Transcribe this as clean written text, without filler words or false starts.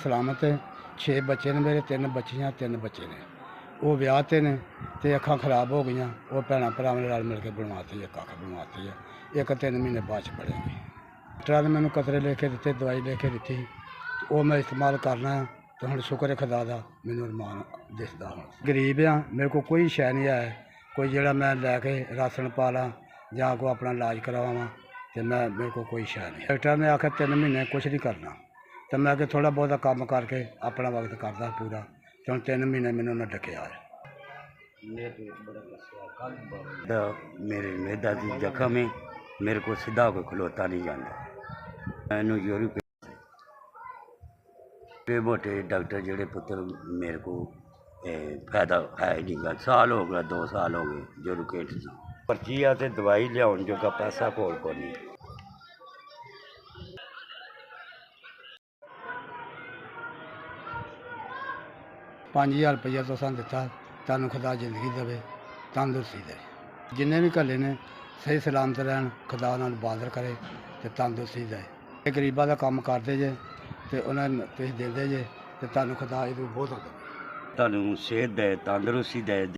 सलामत है। 6 बच्चे ने मेरे, 3 बच्चियां 3 बच्चे ने। वो विआहते ने तो अखां खराब हो गई। वो भैन भरावां ने रल मिल के बनवाती है, कख बनवाती है। एक 3 महीने बाद बढ़ेगी। डॉक्टर ने मैंने कतरे लिखे दिते, दवाई लिखे दी, वो मैं इस्तेमाल करना है। तो हम शुक्र है खुदा दा, मैनू रमान दिसदा। हूँ गरीब हाँ, मेरे को कोई शै नहीं है कोई जोड़ा मैं लैके राशन पा ला या कोई अपना इलाज करवावां। तो मैं मेरे को कोई शै नहीं। डॉक्टर ने आखिया 3 महीने कुछ नहीं करना। तो मैं कि थोड़ा बहुत काम करके अपना वक्त करदा पूरा। तो हम 3 महीने मैंने उन्हें डकया है। मेरे मैदा की जख्म है, मेरे को सीधा कोई खलोता नहीं जाता। मैनू यूरोप मोटे डॉक्टर जोड़े पुत्र मेरे को फायदा है नहीं गा। साल हो गया, 2 साल हो गए जो रुकेट पर्ची आ तो दवाई लिया जो का पैसा कोल को नहीं। 5000 रुपया तुसां दिता, तुहानू खुदा जिंदगी देवे, तंदुरुस्ती दे। जिन्ने भी घल्ले ने सही सलामत रहन, खुदा नाल बादल करे तो तंदुरुस्ती दे। गरीबां दा कम्म करदे जे तो उन्हें तुसीं दिंदे जे तो तुहानू खुदा ये बहुत देवे। तुहानू सेहत दे, तंदुरुस्ती दे।